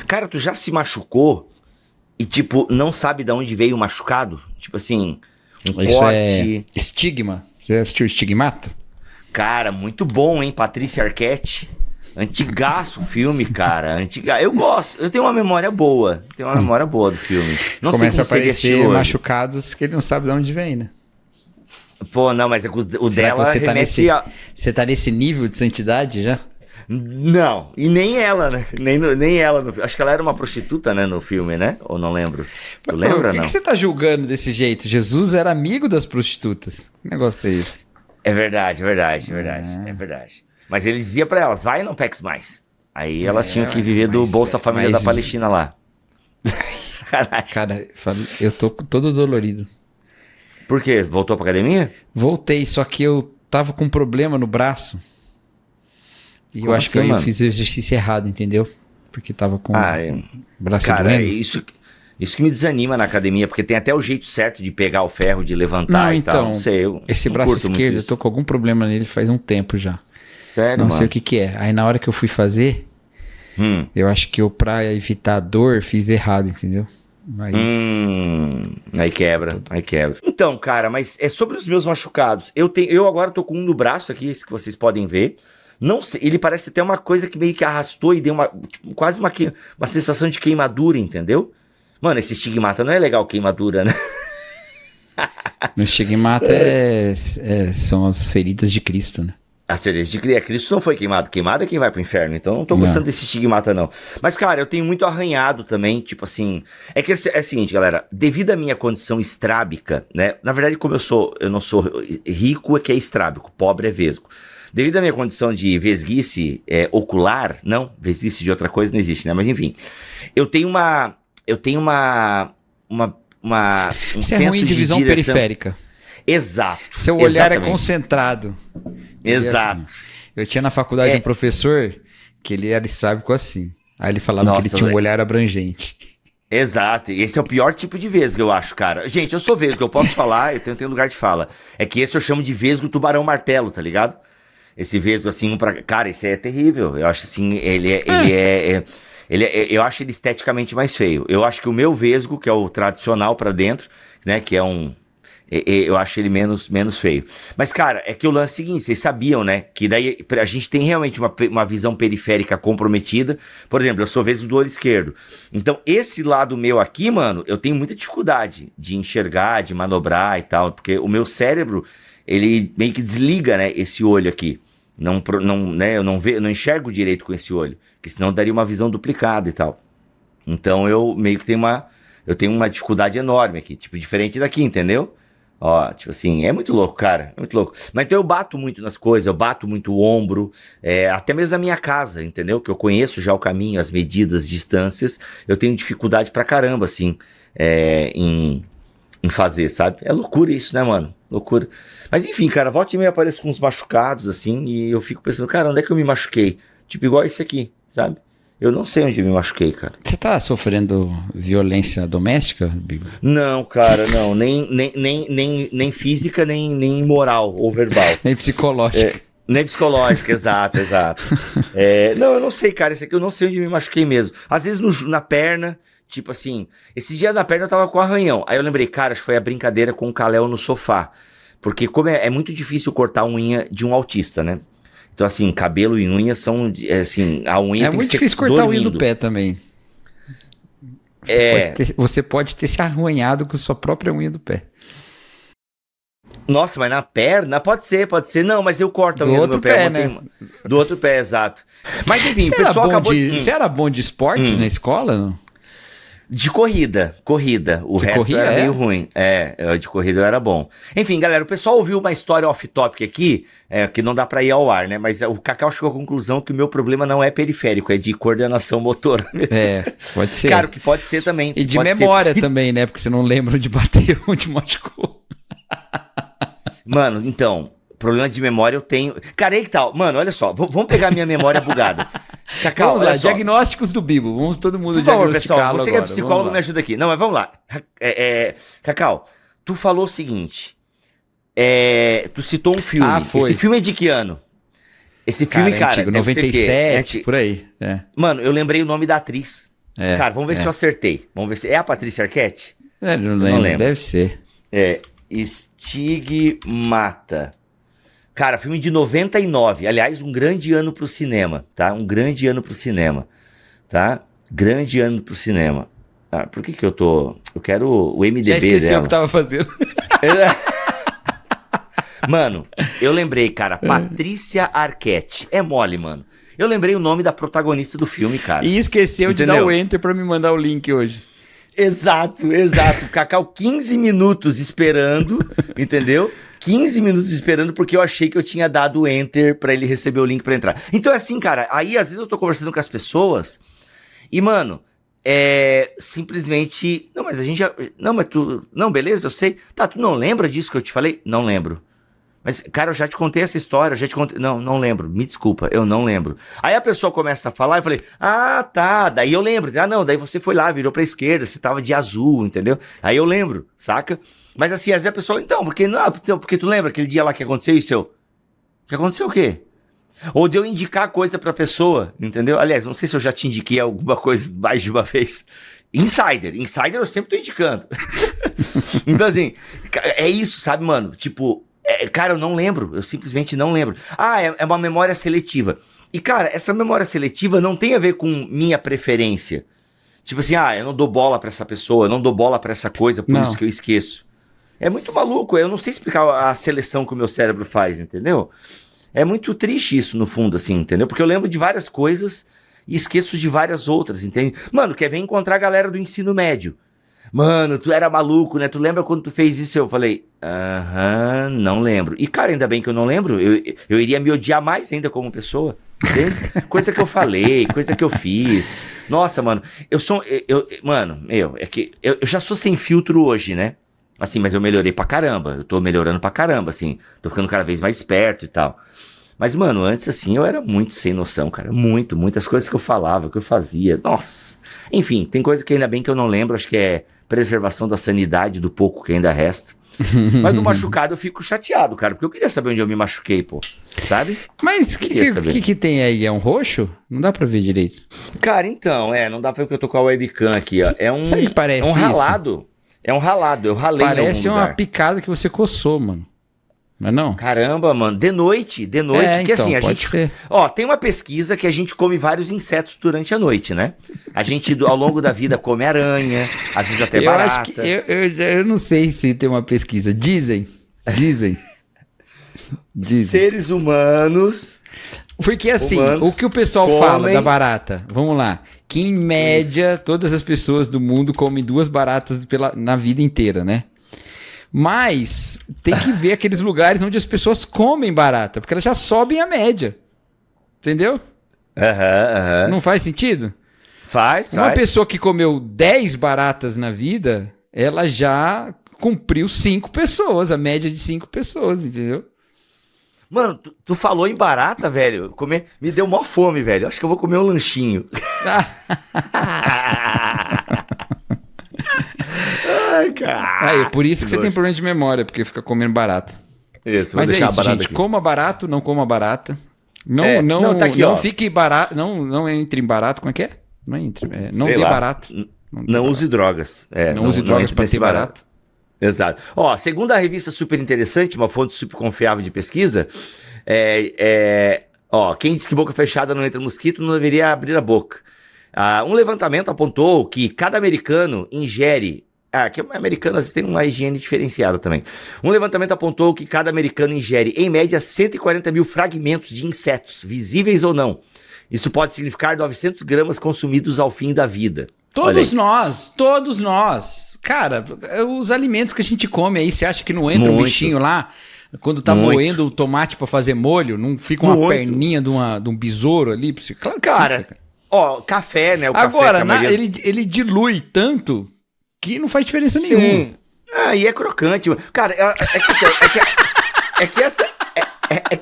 Cara, tu já se machucou e, tipo, não sabe de onde veio o machucado? Tipo assim, um Isso corte. é Estigma. Você assistiu Estigmata? Cara, muito bom, hein? Patrícia Arquette. Antigaço o filme, cara. Eu gosto. Eu tenho uma memória boa. Tenho uma memória boa do filme. Não Começa a sei como seria aparecer hoje. machucados que ele não sabe de onde vem, né? Pô, não, mas é que o Será dela que você remete a... Você tá nesse nível de santidade já? Não, e nem ela, né? Nem ela. Acho que ela era uma prostituta, né, no filme, né? Ou não lembro. Tu lembra, Por que não? que você tá julgando desse jeito? Jesus era amigo das prostitutas. Que negócio é esse? É verdade, é verdade, é verdade, é verdade. Mas ele dizia pra elas, vai e não peques mais. Aí elas tinham que viver do Bolsa Família da Palestina lá. Sacanagem. Cara, eu tô todo dolorido. Por quê? Voltou pra academia? Voltei, só que eu tava com um problema no braço. E Como eu acho assim, que eu mano? fiz o exercício errado, entendeu? Porque tava com o braço Cara, doendo. isso que me desanima na academia, porque tem até o jeito certo de pegar o ferro, de levantar Não, e então, tal. Não sei, esse não braço curto muito esquerdo, eu isso. tô com algum problema nele faz um tempo já. Sério, Não mano? sei o que que é. Aí na hora que eu fui fazer, eu acho que eu, pra evitar a dor, fiz errado, entendeu? Aí quebra, aí quebra. Então, cara, mas é sobre os meus machucados. Eu agora tô com um no braço aqui, esse que vocês podem ver. Não sei, ele parece ter uma coisa que meio que arrastou e deu quase uma sensação de queimadura, entendeu? Mano, esse estigmata não é legal, queimadura, né? No estigmata são as feridas de Cristo, né? A cereja de Cristo não foi queimado. Queimado é quem vai pro inferno. Então não tô gostando desse estigmata, não. Mas, cara, eu tenho muito arranhado também. Tipo assim. É que é o seguinte, galera. Devido à minha condição estrábica, né? Na verdade, como eu não sou rico, é que é estrábico. Pobre é vesgo. Devido à minha condição de vesguice ocular. Não, vesguice de outra coisa não existe, né? Mas enfim. Eu tenho um Isso é senso ruim de visão direção. periférica. Exato. Seu olhar exatamente. é concentrado. Exato. Assim, eu tinha na faculdade um professor que ele era estrábico assim. Aí ele falava que ele tinha um olhar abrangente. Exato, e esse é o pior tipo de vesgo, eu acho, cara. Gente, eu sou vesgo, eu posso falar, eu tenho lugar de fala. É que esse eu chamo de vesgo tubarão martelo, tá ligado? Esse vesgo assim, cara, esse é terrível. Eu acho assim, eu acho ele esteticamente mais feio. Eu acho que o meu vesgo, que é o tradicional pra dentro, né, que é eu acho ele menos feio. Mas, cara, é que o lance é o seguinte, vocês sabiam, né? Que daí a gente tem realmente uma visão periférica comprometida. Por exemplo, eu sou vesgo do olho esquerdo. Então, esse lado meu aqui, mano, eu tenho muita dificuldade de enxergar, de manobrar e tal. Porque o meu cérebro, ele meio que desliga, né? Esse olho aqui. Né, eu não enxergo direito com esse olho. Porque senão daria uma visão duplicada e tal. Então, eu meio que tenho uma dificuldade enorme aqui. Tipo, diferente daqui, entendeu? Ó, tipo assim, é muito louco, cara, é muito louco. Mas então eu bato muito nas coisas, eu bato muito o ombro, até mesmo na minha casa, entendeu? Que eu conheço já o caminho, as medidas, as distâncias, eu tenho dificuldade pra caramba, assim, em fazer, sabe? É loucura isso, né, mano? Loucura. Mas enfim, cara, volta e meia apareço com uns machucados, assim, e eu fico pensando, cara, onde é que eu me machuquei? Tipo, igual esse aqui, sabe? Eu não sei onde eu me machuquei, cara. Você tá sofrendo violência doméstica, Bigo? Não, cara, não. Nem física, nem moral ou verbal. Nem psicológica. Nem psicológica, exato. Não, eu não sei, cara. Isso aqui eu não sei onde me machuquei mesmo. Às vezes na perna, tipo assim. Esse dia na perna eu tava com arranhão. Aí eu lembrei, cara, acho que foi a brincadeira com o Kalel no sofá. Porque como é muito difícil cortar a unha de um autista, né? Então, assim, cabelo e unha são, assim, a unha tem que ser É muito difícil cortar a unha do pé também. Você pode ter se arranhado com sua própria unha do pé. Nossa, mas na perna? Pode ser. Não, mas eu corto a unha do meu pé. Né? Do outro pé, exato. Mas enfim, o pessoal acabou Você era bom de esportes na escola, não? De corrida. O resto era meio ruim. De corrida eu era bom. Enfim, galera, o pessoal ouviu uma história off-topic aqui, que não dá pra ir ao ar, né? Mas o Cacau chegou à conclusão que o meu problema não é periférico, é de coordenação motora mesmo. Pode ser. Cara, o que pode ser também. E de memória também, né? Porque você não lembra onde bateu, onde machucou. Mano, então, problema de memória eu tenho. Cara, aí que tal? Mano, olha só, vamos pegar a minha memória bugada. Cacau, vamos lá, olha só. diagnósticos do Bibo. Vamos todo mundo Por favor, diagnosticá-lo pessoal, você que é agora. psicólogo me ajuda aqui. Não, mas vamos lá. Cacau, tu falou o seguinte. Tu citou um filme. Foi. Esse filme é de que ano? Esse filme, cara, antigo, 97, por aí. Mano, eu lembrei o nome da atriz. Cara, vamos ver se eu acertei. Vamos ver se... É a Patrícia Arquette? Não lembro. Deve ser. Estigmata. Cara, filme de 99. Aliás, um grande ano pro cinema, tá? Um grande ano pro cinema, tá? Grande ano pro cinema. Por que eu tô... Eu quero o MDB dela. Já esqueci o que tava fazendo. Mano, eu lembrei, cara. Patrícia Arquette. É mole, mano. Eu lembrei o nome da protagonista do filme, cara. E esqueceu de dar o enter pra me mandar o link hoje. Exato. Cacau, 15 minutos esperando, entendeu? 15 minutos esperando porque eu achei que eu tinha dado o enter pra ele receber o link pra entrar. Então é assim, cara, aí às vezes eu tô conversando com as pessoas e, mano, simplesmente... Não, mas a gente já... Não, mas tu... Não, beleza, eu sei. Tá, tu não lembra disso que eu te falei? Não lembro. Mas, cara, eu já te contei essa história, eu já te contei... Não lembro, me desculpa, eu não lembro. Aí a pessoa começa a falar, eu falei, tá, daí eu lembro. Não, daí você foi lá, virou pra esquerda, você tava de azul, entendeu? Aí eu lembro, saca? Mas assim, às vezes a pessoa, porque tu lembra aquele dia lá que aconteceu isso? Que aconteceu o quê? Ou de eu indicar coisa pra pessoa, entendeu? Aliás, não sei se eu já te indiquei alguma coisa mais de uma vez. Insider eu sempre tô indicando. Então assim, é isso, sabe, mano? Tipo... cara, eu não lembro, eu simplesmente não lembro. É uma memória seletiva. E, cara, essa memória seletiva não tem a ver com minha preferência. Tipo assim, eu não dou bola pra essa pessoa, eu não dou bola pra essa coisa, por isso que eu esqueço. É muito maluco, eu não sei explicar a seleção que o meu cérebro faz, entendeu? É muito triste isso, no fundo, assim, entendeu? Porque eu lembro de várias coisas e esqueço de várias outras, entende? Mano, quer ver encontrar a galera do ensino médio. Mano, tu era maluco, né? Tu lembra quando tu fez isso? Eu falei, não lembro. E, cara, ainda bem que eu não lembro. Eu iria me odiar mais ainda como pessoa. Entende? Coisa que eu falei, coisa que eu fiz. Nossa, mano, é que eu já sou sem filtro hoje, né? Assim, mas eu melhorei pra caramba. Eu tô melhorando pra caramba, assim. Tô ficando cada vez mais esperto e tal. Mas, mano, antes, assim, eu era muito sem noção, cara. Muitas coisas que eu falava, que eu fazia. Nossa. Enfim, tem coisa que ainda bem que eu não lembro. Acho que é preservação da sanidade do pouco que ainda resta. Mas no machucado eu fico chateado, cara. Porque eu queria saber onde eu me machuquei, pô. Sabe? Mas o que tem aí? É um roxo? Não dá pra ver direito. Cara, então, não dá pra ver que eu tô com a webcam aqui, ó. Sabe que parece um ralado. Isso? É um ralado, eu ralei. Parece uma picada que você coçou, mano. Não é não? Caramba, mano, de noite, porque então, assim, a gente... Ser. Ó, tem uma pesquisa que a gente come vários insetos durante a noite, né? A gente, ao longo da vida, come aranha, às vezes até barata. Acho que eu não sei se tem uma pesquisa. Dizem. Seres humanos... Porque assim, o que o pessoal fala da barata? Vamos lá. Que em média, todas as pessoas do mundo comem 2 baratas na vida inteira, né? Mas tem que ver aqueles lugares onde as pessoas comem barata, porque elas já sobem a média. Entendeu? Não faz sentido? Faz. Uma pessoa que comeu 10 baratas na vida, ela já cumpriu 5 pessoas, a média de 5 pessoas, entendeu? Mano, tu falou em barata, velho. Me deu mó fome, velho. Acho que eu vou comer um lanchinho. Ai, cara. Por isso que você tem problema de memória, porque fica comendo barata. Isso, mas deixar é isso, gente. Aqui. Coma barato, não coma barata. Não, tá aqui, não ó. fique barato. Não entre em barato. Como é que é? Não entre. Não dê barato. Não use drogas. Não use drogas para ter barato. Exato. Ó, segundo a revista Super Interessante, uma fonte super confiável de pesquisa, quem diz que boca fechada não entra mosquito não deveria abrir a boca. Um levantamento apontou que cada americano ingere... que americanos têm uma higiene diferenciada também. Um levantamento apontou que cada americano ingere, em média, 140 mil fragmentos de insetos, visíveis ou não. Isso pode significar 900 gramas consumidos ao fim da vida. Todos nós. Cara, os alimentos que a gente come aí, você acha que não entra um bichinho lá? Quando tá moendo o tomate pra fazer molho, não fica uma perninha de um besouro ali? Claro que cara, fica. Ó, café, né? Agora, ele dilui tanto que não faz diferença nenhuma. E é crocante. Cara, é que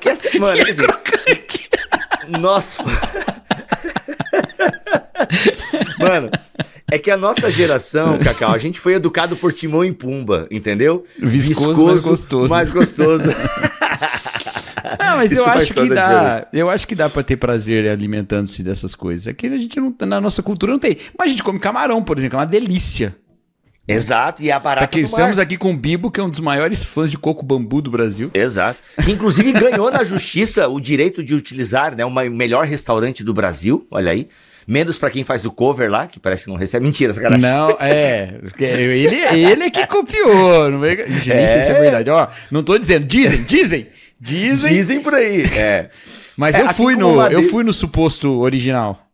essa... Mano, é crocante. Nossa... Mano, é que a nossa geração, Cacau, a gente foi educado por Timão e Pumba, entendeu? Viscoso, mais gostoso. Mais gostoso. Não, mas eu acho que dá. Eu acho que dá pra ter prazer alimentando-se dessas coisas. Aqui a gente não, na nossa cultura não tem. Mas a gente come camarão, por exemplo, é uma delícia. Exato, e a barata do mar. Estamos aqui com o Bibo, que é um dos maiores fãs de coco bambu do Brasil. Exato. Que inclusive ganhou na justiça o direito de utilizar, né, o melhor restaurante do Brasil, olha aí. Menos pra quem faz o cover lá, que parece que não recebe. Mentira, essa cara. Não, ele é que copiou. Não é... Nem sei se é verdade. Ó, não tô dizendo. Dizem. Dizem por aí. Mas eu fui no suposto original.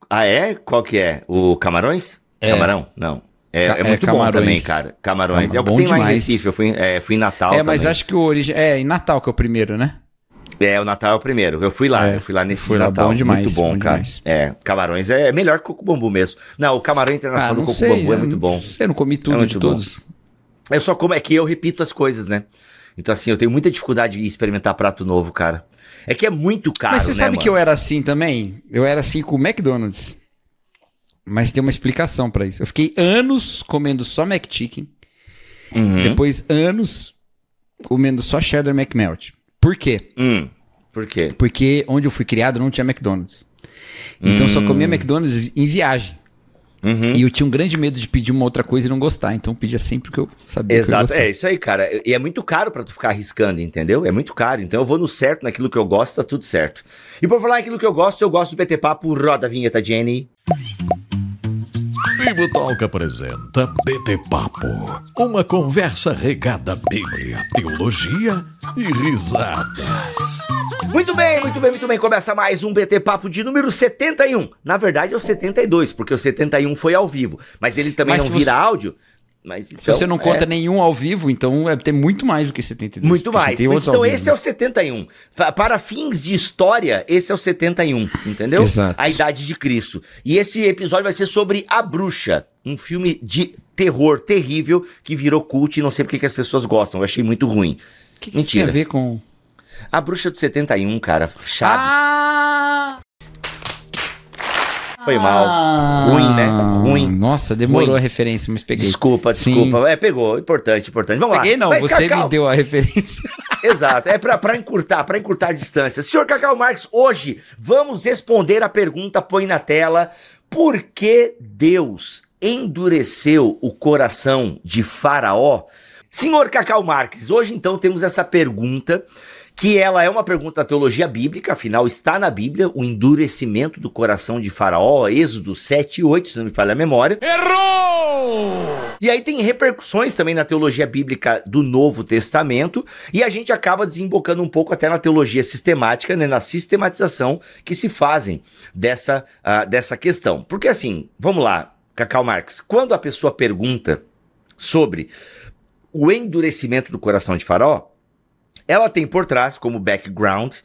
Ah, é? Qual que é? O Camarões? Camarão? Não. É muito bom também, cara. Camarões. É o que tem lá em Recife. Eu fui em Natal também. Mas acho que o original... em Natal que é o primeiro, né? O Natal é o primeiro. Eu fui lá, nesse de Natal. Bom demais, muito bom, cara. Demais. Camarões é melhor que coco bambu mesmo. Não, o camarão internacional do coco bambu é muito bom. Eu não comi tudo de todos. Eu só como, é que eu repito as coisas, né? Então assim, eu tenho muita dificuldade de experimentar prato novo, cara. É que é muito caro, Mas você sabe que eu era assim também? Eu era assim com o McDonald's. Mas tem uma explicação pra isso. Eu fiquei anos comendo só McChicken. Depois anos comendo só Cheddar McMelt. Por quê? Por quê? Porque onde eu fui criado não tinha McDonald's. Então eu só comia McDonald's em viagem. E eu tinha um grande medo de pedir uma outra coisa e não gostar. Então eu pedia sempre o que eu sabia. Exato, é isso aí, cara. E é muito caro pra tu ficar arriscando, entendeu? É muito caro. Então eu vou no certo, naquilo que eu gosto, tá tudo certo. E por falar naquilo que eu gosto do BT Papo. Roda a vinheta, Jenny. Bibo Talk apresenta BT Papo, uma conversa regada à Bíblia, teologia e risadas. Muito bem. Começa mais um BT Papo de número 71. Na verdade é o 72, porque o 71 foi ao vivo. Mas ele também não vira áudio. Mas, então, se você não conta nenhum ao vivo, então tem muito mais do que 72. Muito mais. Então esse é o 71. Para fins de história, esse é o 71, entendeu? Exato. A idade de Cristo. E esse episódio vai ser sobre A Bruxa, um filme de terror terrível que virou cult e não sei porque que as pessoas gostam. Eu achei muito ruim. Que Mentira. Tem a ver com... A Bruxa do 71, cara. Chaves. Foi mal. Ruim, né? Ruim. Nossa, demorou a referência, mas peguei. Desculpa. Pegou. Importante. Vamos lá. Peguei não, mas, você Cacau... me deu a referência. Exato, pra encurtar a distância. Senhor Cacau Marques, hoje vamos responder a pergunta, põe na tela, por que Deus endureceu o coração de Faraó? Senhor Cacau Marques, hoje então temos essa pergunta, que ela é uma pergunta da teologia bíblica, afinal está na Bíblia, o endurecimento do coração de Faraó, Êxodo 7 e 8, se não me falha a memória. Errou! E aí tem repercussões também na teologia bíblica do Novo Testamento, e a gente acaba desembocando um pouco até na teologia sistemática, né, na sistematização que se fazem dessa questão. Porque assim, vamos lá, Cacau Marques, quando a pessoa pergunta sobre o endurecimento do coração de Faraó, ela tem por trás, como background,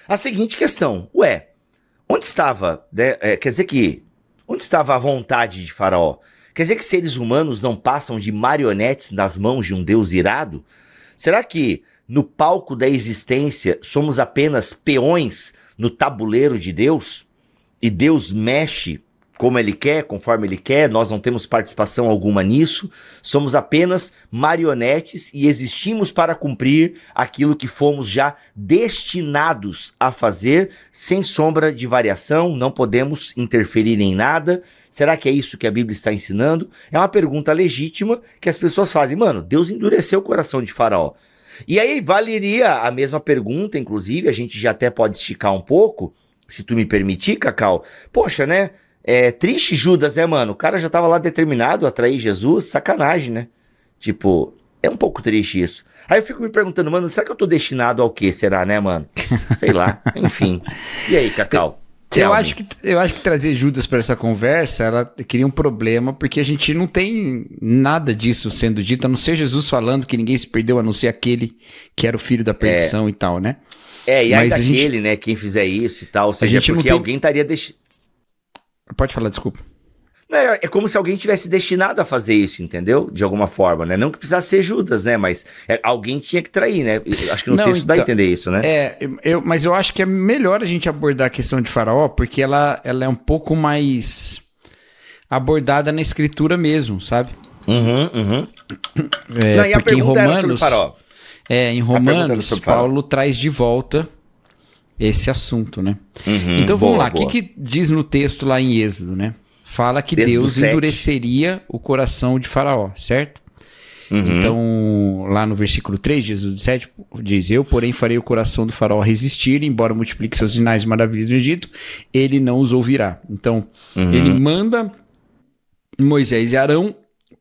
a seguinte questão. Onde estava, onde estava a vontade de Faraó? Quer dizer que seres humanos não passam de marionetes nas mãos de um Deus irado? Será que no palco da existência somos apenas peões no tabuleiro de Deus? E Deus mexe como ele quer, conforme ele quer, nós não temos participação alguma nisso, somos apenas marionetes e existimos para cumprir aquilo que fomos já destinados a fazer, sem sombra de variação, não podemos interferir em nada. Será que é isso que a Bíblia está ensinando? É uma pergunta legítima que as pessoas fazem. Mano, Deus endureceu o coração de Faraó. E aí valeria a mesma pergunta, inclusive, a gente já até pode esticar um pouco, se tu me permitir, Cacau. Poxa, né? É triste Judas, né, mano? O cara já tava lá determinado a trair Jesus, sacanagem, né? Tipo, é um pouco triste isso. Aí eu fico me perguntando, mano, será que eu tô destinado ao quê? Será, né, mano? Sei lá, enfim. E aí, Cacau? Eu acho que trazer Judas para essa conversa, ela cria um problema, porque a gente não tem nada disso sendo dito, a não ser Jesus falando que ninguém se perdeu, a não ser aquele que era o filho da perdição e tal, né? E aí daquele, né, quem fizer isso e tal, ou seja, porque alguém estaria deixando... Pode falar, desculpa. É como se alguém tivesse destinado a fazer isso, entendeu? De alguma forma, né? Não que precisasse ser Judas, né? Mas alguém tinha que trair, né? Acho que no texto dá a entender isso, né? Mas eu acho que é melhor a gente abordar a questão de Faraó, porque ela é um pouco mais abordada na escritura mesmo, sabe? Não, e a pergunta era sobre Faraó. Em Romanos, Paulo traz de volta esse assunto, né? Então vamos lá, o que diz no texto lá em Êxodo, né? Fala que Deus endureceria o coração de Faraó, certo? Então, lá no versículo 3 de Êxodo 7, diz: eu, porém, farei o coração do Faraó resistir, embora multiplique seus sinais e maravilhas no Egito, ele não os ouvirá. Então, ele manda Moisés e Arão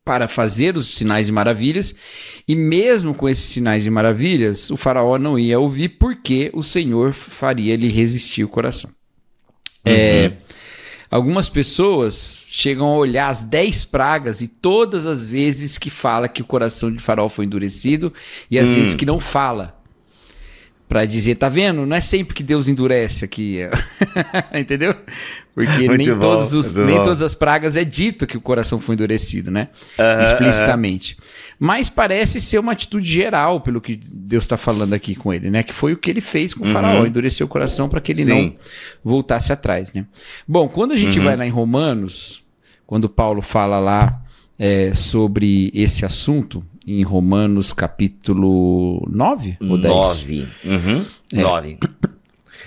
para fazer os sinais e maravilhas, e mesmo com esses sinais e maravilhas, o Faraó não ia ouvir, porque o Senhor faria ele resistir o coração. Algumas pessoas chegam a olhar as 10 pragas e todas as vezes que fala que o coração de Faraó foi endurecido e as vezes que não fala. Pra dizer, tá vendo? Não é sempre que Deus endurece aqui. Entendeu? Porque nem todas as pragas é dito que o coração foi endurecido, né? Explicitamente. Mas parece ser uma atitude geral, pelo que Deus está falando aqui com ele, né? Que foi o que ele fez com o Faraó, endureceu o coração para que ele não voltasse atrás, né? Bom, quando a gente vai lá em Romanos, quando Paulo fala lá sobre esse assunto, em Romanos capítulo 9 ou 10? 9.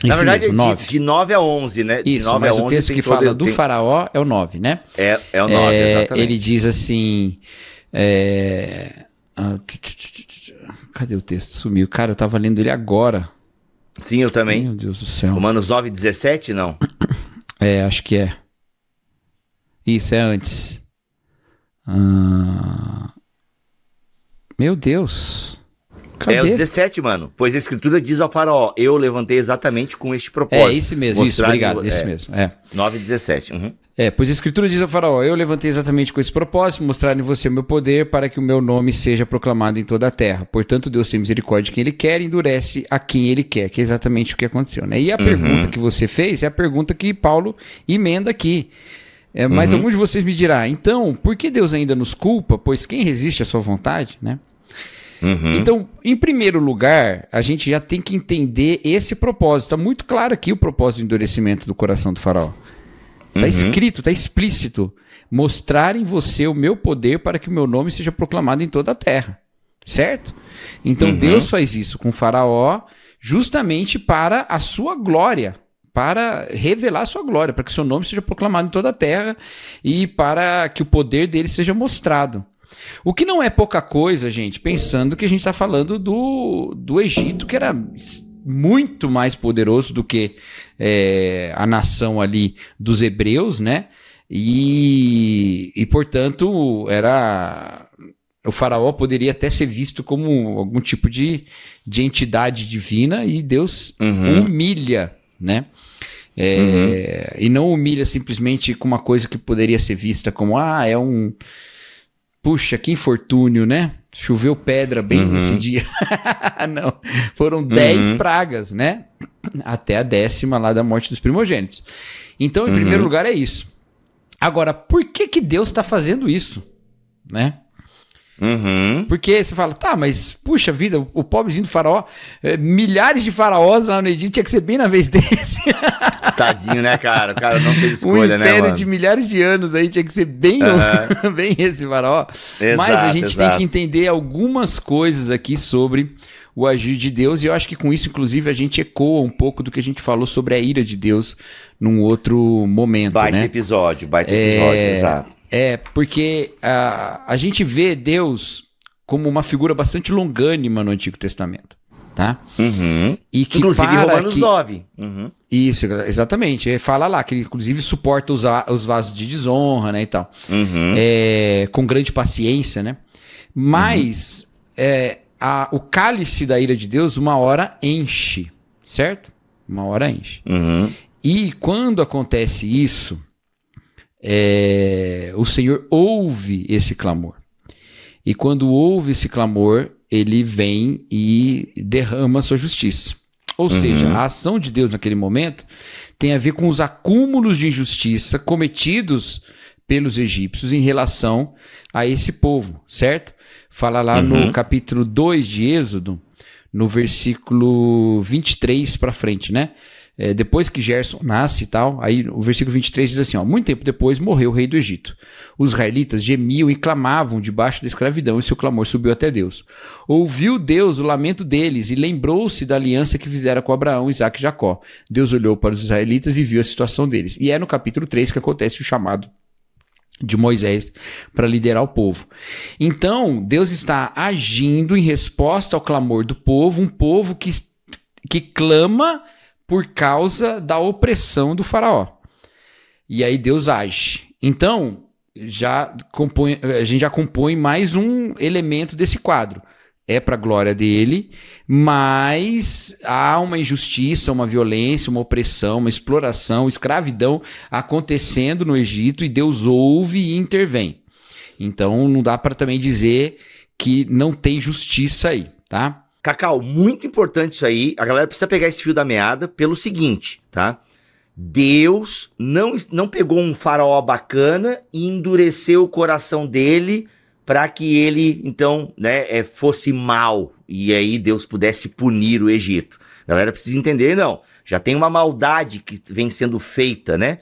Na verdade, mesmo, de 9 a 11, né? Isso, de 9 mas a 11 o texto que fala do Faraó é o 9, né? É o 9, exatamente. Ele diz assim... Cadê o texto? Sumiu. Cara, eu tava lendo ele agora. Sim, eu também. Meu Deus do céu. Romanos 9, 17, não? Acho que é. Isso, é antes. Meu Deus. Cadê? É o 17, mano. Pois a escritura diz ao Faraó: eu levantei exatamente com este propósito. Esse mesmo, isso, obrigado. Esse mesmo. 9, 17. Pois a escritura diz ao Faraó: eu levantei exatamente com esse propósito, mostrar em você o meu poder, para que o meu nome seja proclamado em toda a terra. Portanto, Deus tem misericórdia de quem ele quer e endurece a quem ele quer, que é exatamente o que aconteceu, né? E a pergunta que você fez é a pergunta que Paulo emenda aqui. Mas alguns de vocês me dirão: então, por que Deus ainda nos culpa? Pois quem resiste à sua vontade, né? Então, em primeiro lugar, a gente já tem que entender esse propósito. Está muito claro aqui o propósito do endurecimento do coração do Faraó. Está escrito, está explícito. Mostrar em você o meu poder para que o meu nome seja proclamado em toda a terra. Certo? Então, Deus faz isso com o Faraó justamente para a sua glória. Para revelar a sua glória, para que o seu nome seja proclamado em toda a terra e para que o poder dele seja mostrado. O que não é pouca coisa, gente, pensando que a gente está falando do Egito, que era muito mais poderoso do que a nação ali dos hebreus, né? E portanto, o Faraó poderia até ser visto como algum tipo de entidade divina, e Deus humilha, né? E não humilha simplesmente com uma coisa que poderia ser vista como puxa, que infortúnio, né? Choveu pedra bem nesse dia. Não, foram 10 pragas, né? Até a 10ª lá da morte dos primogênitos. Então, em primeiro lugar, é isso. Agora, por que Deus está fazendo isso? Né? Porque você fala, tá, mas puxa vida, o pobrezinho do Faraó, milhares de faraós lá no Egito, tinha que ser bem na vez desse. Tadinho, né, cara? O cara não teve escolha, né, mano? Um império de milhares de anos aí, tinha que ser bem, bem esse Faraó. Mas a gente tem que entender algumas coisas aqui sobre o agir de Deus, e eu acho que com isso, inclusive, a gente ecoa um pouco do que a gente falou sobre a ira de Deus num outro momento, baita episódio, exato. Porque a gente vê Deus como uma figura bastante longânima no Antigo Testamento, tá? E que inclusive Romanos 9. Isso, exatamente. Fala lá que ele, inclusive, suporta os vasos de desonra, né, e tal. Com grande paciência, né? Mas o cálice da ira de Deus, uma hora enche, certo? Uma hora enche. E quando acontece isso, o Senhor ouve esse clamor. E quando ouve esse clamor, ele vem e derrama a sua justiça. Ou seja, a ação de Deus naquele momento tem a ver com os acúmulos de injustiça cometidos pelos egípcios em relação a esse povo, certo? Fala lá no capítulo 2 de Êxodo, no versículo 23 para frente, né? depois que Gerson nasce e tal, aí o versículo 23 diz assim, ó, muito tempo depois morreu o rei do Egito. Os israelitas gemiam e clamavam debaixo da escravidão e seu clamor subiu até Deus. Ouviu Deus o lamento deles e lembrou-se da aliança que fizera com Abraão, Isaque e Jacó. Deus olhou para os israelitas e viu a situação deles. E é no capítulo 3 que acontece o chamado de Moisés para liderar o povo. Então, Deus está agindo em resposta ao clamor do povo, um povo que clama por causa da opressão do faraó. E aí Deus age. Então, a gente já compõe mais um elemento desse quadro. É para a glória dele, mas há uma injustiça, uma violência, uma opressão, uma exploração, escravidão acontecendo no Egito e Deus ouve e intervém. Então não dá para também dizer que não tem justiça aí, tá? Cacau, muito importante isso aí. A galera precisa pegar esse fio da meada pelo seguinte, tá? Deus não pegou um faraó bacana e endureceu o coração dele para que ele, então, né, fosse mal e aí Deus pudesse punir o Egito. A galera precisa entender, não. Já tem uma maldade que vem sendo feita, né?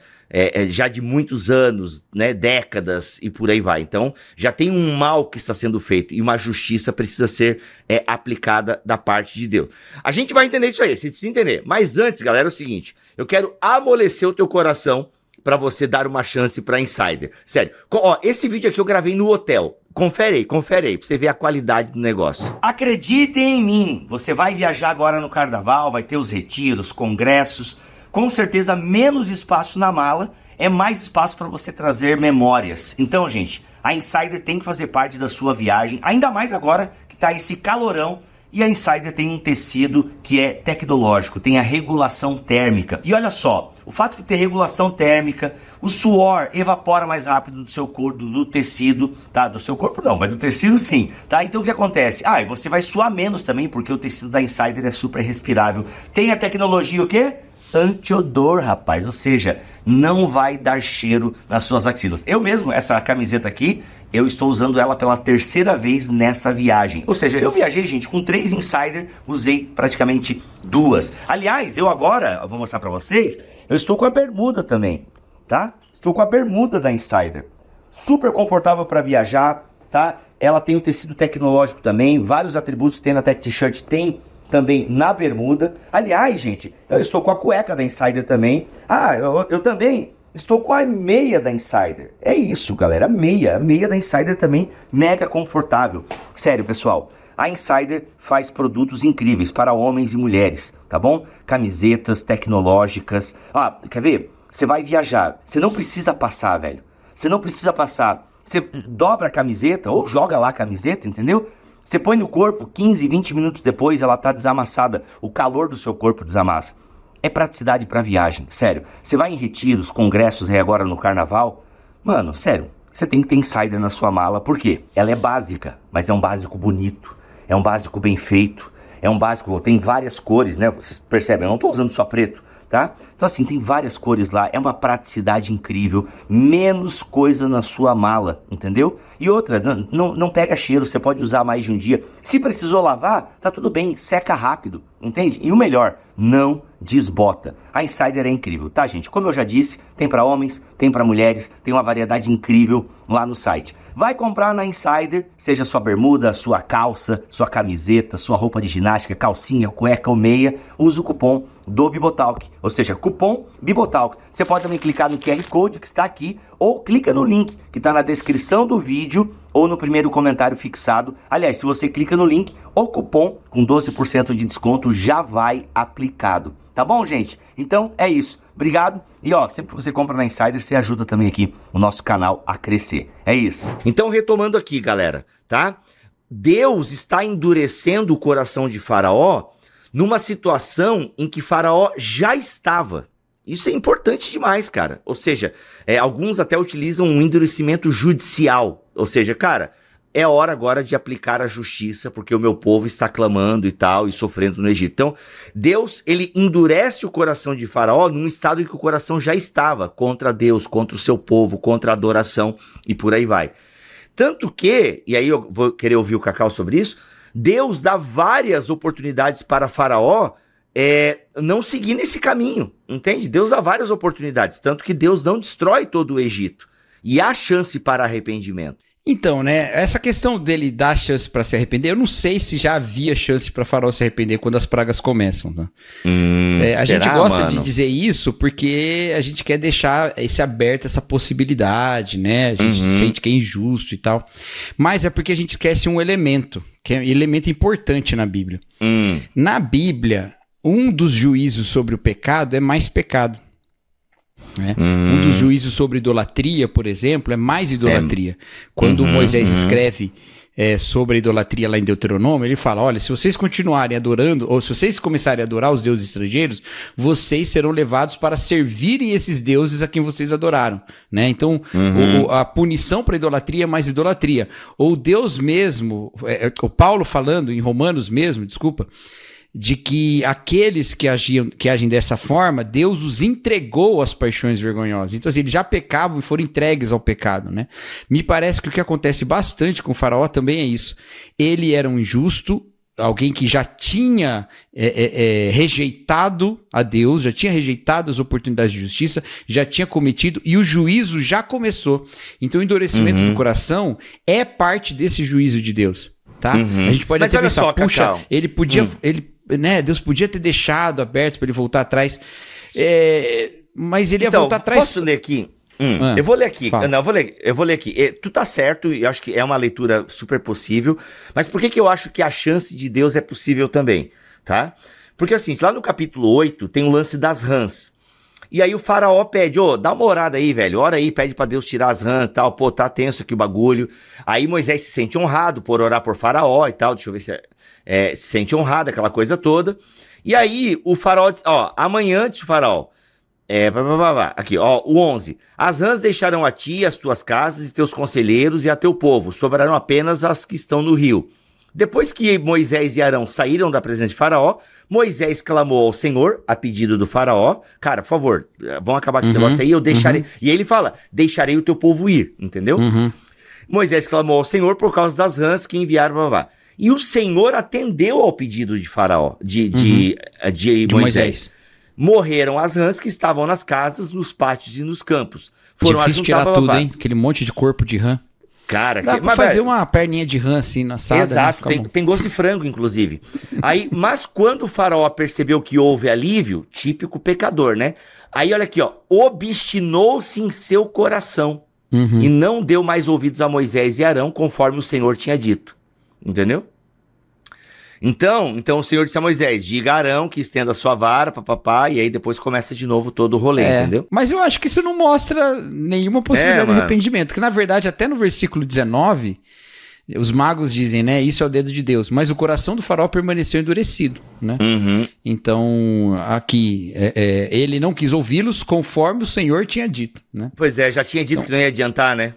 Já de muitos anos, né, décadas e por aí vai. Então, já tem um mal que está sendo feito e uma justiça precisa ser aplicada da parte de Deus. A gente vai entender isso aí, você precisa entender. Mas antes, galera, é o seguinte, eu quero amolecer o teu coração para você dar uma chance para Insider. Sério, ó, esse vídeo aqui eu gravei no hotel. Confere aí, pra você ver a qualidade do negócio. Acreditem em mim, você vai viajar agora no carnaval, vai ter os retiros, congressos, com certeza menos espaço na mala, é mais espaço para você trazer memórias. Então, gente, a Insider tem que fazer parte da sua viagem, ainda mais agora que tá esse calorão. E a Insider tem um tecido que é tecnológico, tem a regulação térmica. E olha só, o fato de ter regulação térmica, o suor evapora mais rápido do seu corpo, do tecido, tá? Do seu corpo não, mas do tecido sim, tá? Então o que acontece? E você vai suar menos também, porque o tecido da Insider é super respirável. Tem a tecnologia o quê? Antiodor, rapaz, ou seja, não vai dar cheiro nas suas axilas. Eu mesmo, essa camiseta aqui, eu estou usando ela pela terceira vez nessa viagem. Ou seja, eu viajei, gente, com 3 Insider, usei praticamente 2. Aliás, eu vou mostrar pra vocês, eu estou com a bermuda também, tá? Estou com a bermuda da Insider. Super confortável para viajar, tá? Ela tem um tecido tecnológico também, vários atributos que tem na Tech T-shirt, tem também na bermuda. Aliás, gente, eu estou com a cueca da Insider também. Eu também estou com a meia da Insider. É isso, galera, a meia da Insider também, mega confortável. Sério, pessoal, a Insider faz produtos incríveis para homens e mulheres, tá bom? Camisetas tecnológicas. Quer ver? Você vai viajar, você não precisa passar, velho. Você não precisa passar. Você dobra a camiseta ou joga lá a camiseta, entendeu? Você põe no corpo, 15, 20 minutos depois ela tá desamassada. O calor do seu corpo desamassa. É praticidade para viagem, sério. Você vai em retiros, congressos aí agora no carnaval. Mano, sério, você tem que ter Insider na sua mala. Por quê? Ela é básica, mas é um básico bonito. É um básico bem feito. É um básico, tem várias cores, né? Vocês percebem, eu não tô usando só preto, tá? Então assim, tem várias cores lá. É uma praticidade incrível. Menos coisa na sua mala, entendeu? E outra, não pega cheiro, você pode usar mais de um dia. Se precisou lavar, tá tudo bem, seca rápido, entende? E o melhor, não desbota. A Insider é incrível, tá, gente? Como eu já disse, tem para homens, tem para mulheres, tem uma variedade incrível lá no site. Vai comprar na Insider, seja sua bermuda, sua calça, sua camiseta, sua roupa de ginástica, calcinha, cueca ou meia, usa o cupom do Bibotalk, ou seja, cupom Bibotalk. Você pode também clicar no QR Code que está aqui ou clica no link que está na descrição do vídeo ou no primeiro comentário fixado. Aliás, se você clica no link, o cupom com 12% de desconto já vai aplicado. Tá bom, gente? Então é isso. Obrigado. E ó, sempre que você compra na Insider, você ajuda também aqui o nosso canal a crescer. É isso. Então, retomando aqui, galera, tá? Deus está endurecendo o coração de Faraó numa situação em que Faraó já estava. Isso é importante demais, cara. Ou seja, alguns até utilizam um endurecimento judicial. Ou seja, cara, é hora agora de aplicar a justiça, porque o meu povo está clamando e tal, e sofrendo no Egito. Então, Deus, ele endurece o coração de Faraó num estado em que o coração já estava contra Deus, contra o seu povo, contra a adoração, e por aí vai. Tanto que, e aí eu vou querer ouvir o Cacau sobre isso, Deus dá várias oportunidades para Faraó não seguir nesse caminho, entende? Deus dá várias oportunidades, tanto que Deus não destrói todo o Egito. E há chance para arrependimento. Então, né, essa questão dele dar chance para se arrepender, eu não sei se já havia chance para Faraó se arrepender quando as pragas começam, tá? A gente gosta de dizer isso porque a gente quer deixar aberto essa possibilidade, né? A gente sente que é injusto e tal. Mas é porque a gente esquece um elemento, que é um elemento importante na Bíblia. Na Bíblia, um dos juízos sobre o pecado é mais pecado. Né? Um dos juízos sobre idolatria, por exemplo, é mais idolatria. Quando Moisés escreve sobre a idolatria lá em Deuteronômio, ele fala, olha, se vocês continuarem adorando, ou se vocês começarem a adorar os deuses estrangeiros, vocês serão levados para servirem esses deuses a quem vocês adoraram. Né? Então, a punição para idolatria é mais idolatria. Ou Deus mesmo, o Paulo falando em Romanos mesmo, desculpa, de que aqueles que agem dessa forma, Deus os entregou às paixões vergonhosas. Então, assim, eles já pecavam e foram entregues ao pecado, né? Me parece que o que acontece bastante com o Faraó também é isso. Ele era um injusto, alguém que já tinha rejeitado a Deus, já tinha rejeitado as oportunidades de justiça, já tinha cometido, e o juízo já começou. Então, o endurecimento do coração é parte desse juízo de Deus. Tá? A gente pode até pensar, puxa, ele podia, né, Deus podia ter deixado aberto para ele voltar atrás, mas ele ia voltar atrás. Posso ler aqui? Eu vou ler aqui. Não, eu vou ler aqui. Tu tá certo, eu acho que é uma leitura super possível, mas por que eu acho que a chance de Deus é possível também, tá? Porque assim, lá no capítulo 8 tem o lance das rãs. E aí o Faraó pede, dá uma orada aí, velho, ora aí, pede pra Deus tirar as rãs e tal, pô, tá tenso aqui o bagulho. Aí Moisés se sente honrado por orar por Faraó e tal, deixa eu ver se se sente honrado, aquela coisa toda. E aí o Faraó, amanhã antes do Faraó, aqui, o 11, as rãs deixarão a ti, as tuas casas e teus conselheiros e a teu povo, sobrarão apenas as que estão no rio. Depois que Moisés e Arão saíram da presença de Faraó, Moisés clamou ao Senhor, a pedido do Faraó, cara, por favor, vamos acabar com esse negócio aí, eu deixarei... E aí ele fala, deixarei o teu povo ir, entendeu? Moisés clamou ao Senhor por causa das rãs que enviaram, E o Senhor atendeu ao pedido de Faraó, de Moisés. Morreram as rãs que estavam nas casas, nos pátios e nos campos. Foram difícil tirar tudo, hein? Aquele monte de corpo de rã. Cara, dá pra fazer uma perninha de rã assim na assada. Exato, né? Tem gosto de frango, inclusive. Aí, mas quando o Faraó percebeu que houve alívio, típico pecador, né? Aí olha aqui, obstinou-se em seu coração e não deu mais ouvidos a Moisés e Arão, conforme o Senhor tinha dito. Entendeu? Então o Senhor disse a Moisés, diga a Arão que estenda a sua vara, papapá, e aí depois começa de novo todo o rolê, entendeu? Mas eu acho que isso não mostra nenhuma possibilidade de arrependimento, porque na verdade até no versículo 19, os magos dizem, né, isso é o dedo de Deus, mas o coração do Faraó permaneceu endurecido, né? Então aqui, ele não quis ouvi-los conforme o Senhor tinha dito, né? Pois já tinha dito que não ia adiantar, né?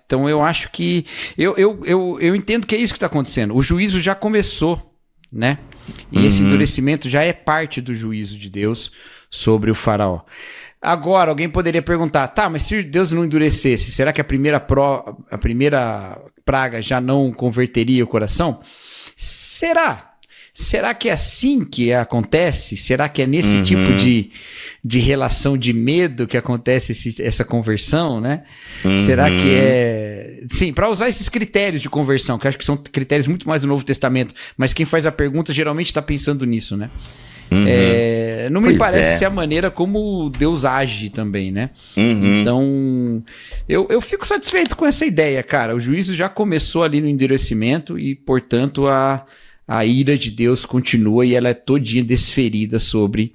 Então eu acho que, eu entendo que é isso que está acontecendo, o juízo já começou, né? E esse endurecimento já é parte do juízo de Deus sobre o Faraó. Agora, alguém poderia perguntar, tá, mas se Deus não endurecesse, será que a primeira praga já não converteria o coração? Será? Será que é assim que acontece? Será que é nesse tipo de relação de medo que acontece essa conversão, né? Será que é... Sim, para usar esses critérios de conversão, que eu acho que são critérios muito mais do Novo Testamento, mas quem faz a pergunta geralmente está pensando nisso, né? Não me parece ser a maneira como Deus age também, né? Então, eu fico satisfeito com essa ideia, cara. O juízo já começou ali no endurecimento e, portanto, a ira de Deus continua e ela é todinha desferida sobre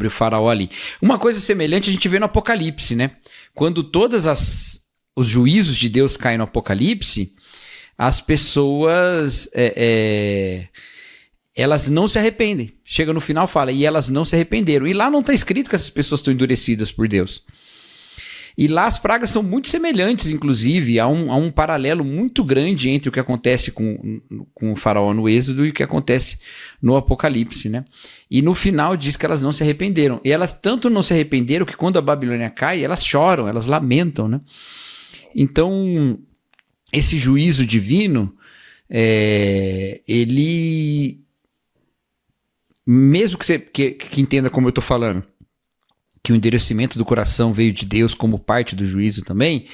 o Faraó ali. Uma coisa semelhante a gente vê no Apocalipse, né? Quando todos os juízos de Deus caem no Apocalipse, as pessoas elas não se arrependem. Chega no final e fala, e elas não se arrependeram. E lá não está escrito que essas pessoas estão endurecidas por Deus. E lá as pragas são muito semelhantes, inclusive, há um paralelo muito grande entre o que acontece com o Faraó no Êxodo e o que acontece no Apocalipse, né? E no final diz que elas não se arrependeram. E elas tanto não se arrependeram que quando a Babilônia cai, elas choram, elas lamentam, né? Então, esse juízo divino, ele mesmo que você entenda como eu estou falando, que o endurecimento do coração veio de Deus como parte do juízo também,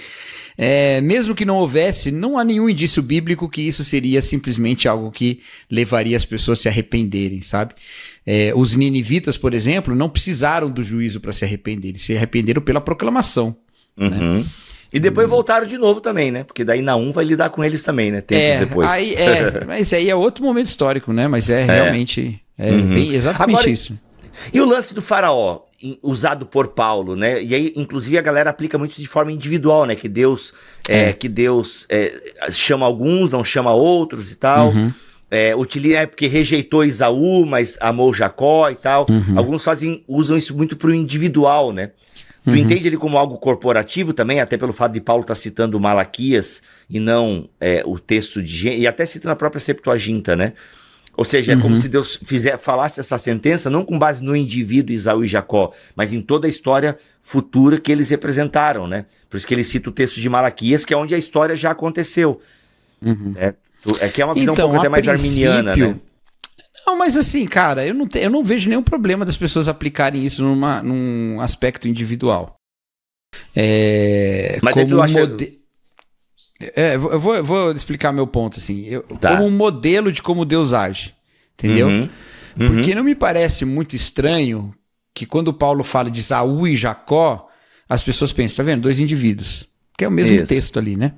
mesmo que não houvesse, não há nenhum indício bíblico que isso seria simplesmente algo que levaria as pessoas a se arrependerem, sabe? Os ninivitas, por exemplo, não precisaram do juízo para se arrepender, eles se arrependeram pela proclamação. Né? E depois voltaram de novo também, né? Porque daí Naum vai lidar com eles também, né? Tempos depois. Mas aí é outro momento histórico, né? Mas realmente bem, exatamente agora, isso. E o lance do faraó, usado por Paulo, né? E aí, inclusive, a galera aplica muito de forma individual, né? Que Deus chama alguns, não chama outros e tal. Porque rejeitou Esaú, mas amou Jacó e tal. Alguns usam isso muito pro individual, né? Tu entende ele como algo corporativo também, até pelo fato de Paulo estar citando Malaquias e não o texto de Gênesis, e até citando a própria Septuaginta, né? Ou seja, é como se Deus falasse essa sentença não com base no indivíduo Esaú e Jacó, mas em toda a história futura que eles representaram, né? Por isso que ele cita o texto de Malaquias, que é onde a história já aconteceu. Que é uma visão um pouco até mais arminiana, né? Não, mas assim, cara, eu não vejo nenhum problema das pessoas aplicarem isso num aspecto individual. Mas como tu acha... eu vou explicar meu ponto, assim. Como um modelo de como Deus age, entendeu? Porque não me parece muito estranho que quando Paulo fala de Esaú e Jacó, as pessoas pensam, tá vendo? 2 indivíduos. Que é o mesmo texto ali, né?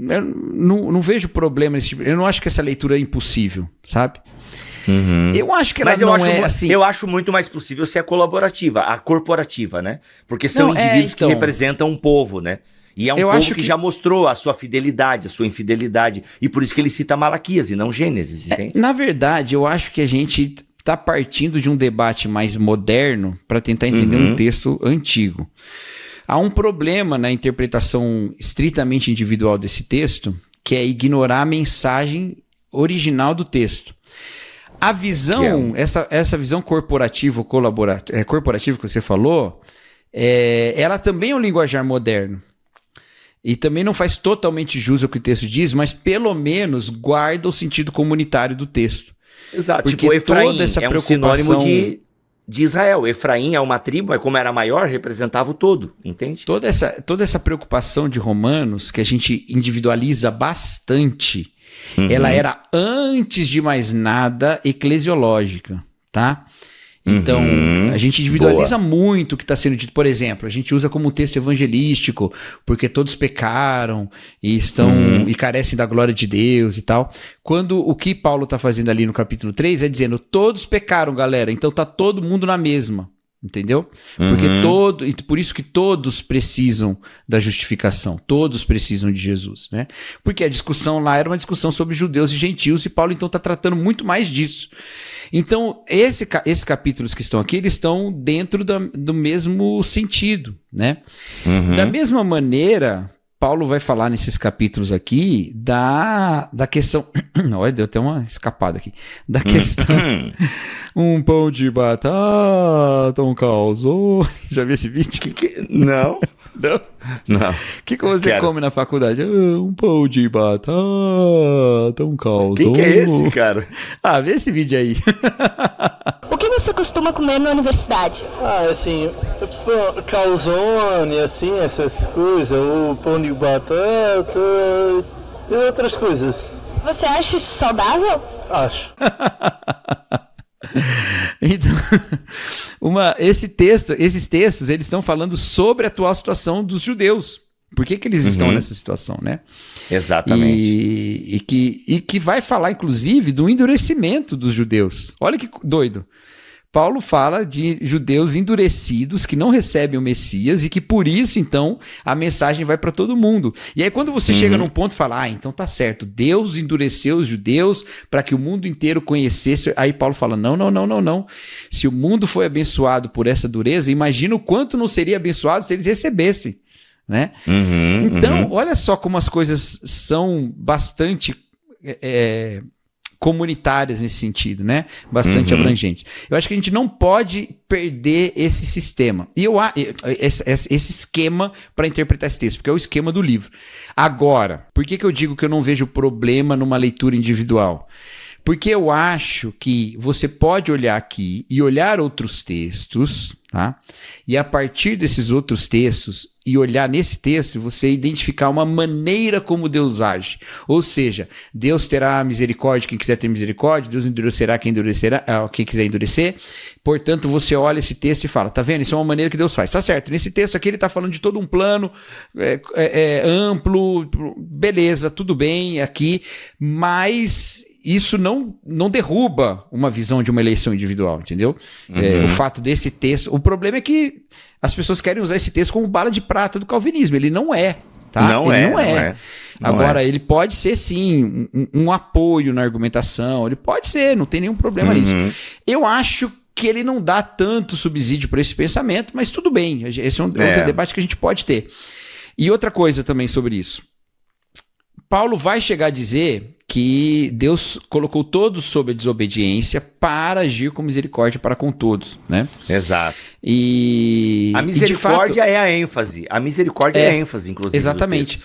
Eu não vejo problema nesse tipo. Eu não acho que essa leitura é impossível, sabe? Eu acho que ela assim. Eu acho muito mais possível ser a colaborativa, a corporativa, né? Porque são indivíduos que representam um povo, né? E é um povo que já mostrou a sua fidelidade, a sua infidelidade. E por isso que ele cita Malaquias e não Gênesis, entende? Na verdade, eu acho que a gente está partindo de um debate mais moderno para tentar entender um texto antigo. Há um problema na interpretação estritamente individual desse texto, que é ignorar a mensagem original do texto. A visão, essa visão corporativa que você falou, ela também é um linguajar moderno. E também não faz totalmente jus ao que o texto diz, mas pelo menos guarda o sentido comunitário do texto. Exato, porque tipo Efraim é um sinônimo de Israel. Efraim é uma tribo, mas como era maior, representava o todo, entende? Toda essa preocupação de Romanos, que a gente individualiza bastante, ela era, antes de mais nada, eclesiológica, tá? Então, a gente individualiza muito o que está sendo dito. Por exemplo, a gente usa como texto evangelístico, porque todos pecaram e e carecem da glória de Deus e tal. Quando o que Paulo está fazendo ali no capítulo 3 é dizendo, todos pecaram, galera, então tá todo mundo na mesma. Entendeu? Porque por isso que todos precisam da justificação, todos precisam de Jesus, né? Porque a discussão lá era uma discussão sobre judeus e gentios, e Paulo então está tratando muito mais disso. Então, esses capítulos que estão aqui, eles estão dentro do mesmo sentido, né? Da mesma maneira, Paulo vai falar nesses capítulos aqui da questão... Olha, deu até uma escapada aqui. Da questão... Um pão de batata, um calzone. Já viu esse vídeo? Não. Não? Não. O que você come na faculdade? Um pão de batata, um calzone. Quem que é esse, cara? Vê esse vídeo aí. O que você costuma comer na universidade? Assim, calzone, assim, essas coisas, o pão de batata e outras coisas. Você acha isso saudável? Acho. Então, esses textos, eles estão falando sobre a atual situação dos judeus. Por que eles estão nessa situação, né? Exatamente. E que vai falar, inclusive, do endurecimento dos judeus. Olha que doido. Paulo fala de judeus endurecidos que não recebem o Messias e que por isso, então, a mensagem vai para todo mundo. E aí quando você chega num ponto e fala, então tá certo, Deus endureceu os judeus para que o mundo inteiro conhecesse, aí Paulo fala, não. Se o mundo foi abençoado por essa dureza, imagina o quanto não seria abençoado se eles recebessem, né? Então, olha só como as coisas são bastante... comunitárias nesse sentido, né? Bastante abrangentes. Eu acho que a gente não pode perder esse sistema. E esse esquema para interpretar esse texto, porque é o esquema do livro. Agora, por que eu digo que eu não vejo problema numa leitura individual? Porque eu acho que você pode olhar aqui e olhar outros textos, tá? E a partir desses outros textos e olhar nesse texto, você identificar uma maneira como Deus age. Ou seja, Deus terá misericórdia quem quiser ter misericórdia, Deus endurecerá quem quiser endurecer. Portanto, você olha esse texto e fala, tá vendo? Isso é uma maneira que Deus faz. Tá certo, nesse texto aqui ele tá falando de todo um plano amplo, beleza, tudo bem aqui, mas isso não derruba uma visão de uma eleição individual, entendeu? O fato desse texto... O problema é que as pessoas querem usar esse texto como bala de prata do calvinismo. Ele não é, tá? Não é. Agora, ele pode ser, sim, um apoio na argumentação. Ele pode ser, não tem nenhum problema nisso. Eu acho que ele não dá tanto subsídio para esse pensamento, mas tudo bem. Esse é outro debate que a gente pode ter. E outra coisa também sobre isso. Paulo vai chegar a dizer que Deus colocou todos sob a desobediência para agir com misericórdia para com todos, né? Exato. E a misericórdia é a ênfase. A misericórdia é a ênfase, inclusive. Exatamente.